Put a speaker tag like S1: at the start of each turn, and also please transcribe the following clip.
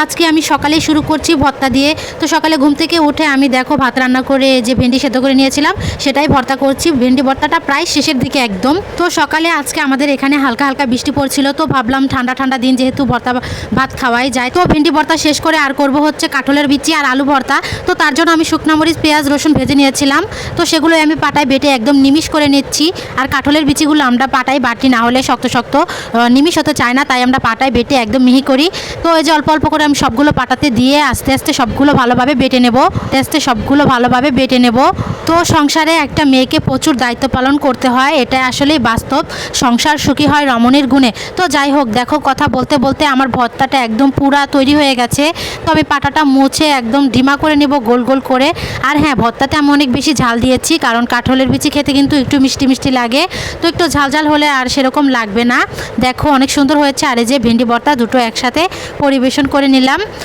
S1: আজকে আমি সকালেই শুরু করছি ভর্তা দিয়ে। তো সকালে ঘুম থেকে উঠে আমি দেখো ভাত রান্না করে যে ভেন্ডি সেদ্ধ করে নিয়েছিলাম সেটাই ভর্তা করছি। ভেন্ডি ভর্তাটা প্রায় শেষের দিকে একদম। তো সকালে আজকে আমাদের এখানে হালকা হালকা বৃষ্টি পড়ছিল, তো ভাবলাম ঠান্ডা ঠান্ডা দিন যেহেতু ভর্তা ভাত খাওয়াই যায়। তো ভেন্ডি ভর্তা শেষ করে আর করব হচ্ছে কাঁঠালের বিচি আর আলু ভর্তা। তো তার জন্য আমি শুকনো মরিচ পেঁয়াজ রসুন ভেজে নিয়েছিলাম, তো সেগুলো আমি পাটায় বেটে একদম নিমিশ করে নিচ্ছি। আর কাঁঠালের বিচিগুলো আমরা পাটায় বাটি, না হলে শক্ত শক্ত নিমিশ হতে চায় না, তাই আমরা পাটায় বেটে একদম মিহি করি। তো এই যে অল্প অল্প করে আমি সবগুলো পাটাতে দিয়ে আস্তে আস্তে সবগুলো ভালোভাবে বেটে নেব। তো সংসারে একটা মেয়েকে প্রচুর দায়িত্ব পালন করতে হয়, এটা আসলেই বাস্তব। সংসার সুখী হয় রমণীর গুণে। তো যাই হোক, দেখো কথা বলতে বলতে আমার ভর্তাটা একদম পুরা তৈরি হয়ে গেছে। তো আমি পাটাটা মুছে একদম ঢিমা করে নেব গোল গোল করে। আর হ্যাঁ, ভর্তাতে আমি অনেক বেশি ঝাল দিয়েছি, কারণ কাঁঠালের বিচি খেতে কিন্তু একটু মিষ্টি মিষ্টি লাগে। তো একটু ঝাল ঝাল হলে আর সেরকম লাগবে না। দেখো অনেক সুন্দর হয়েছে। আর এই যে ভেন্ডি ভর্তা দুটো একসাথে পরিবেশন করে নিলাম।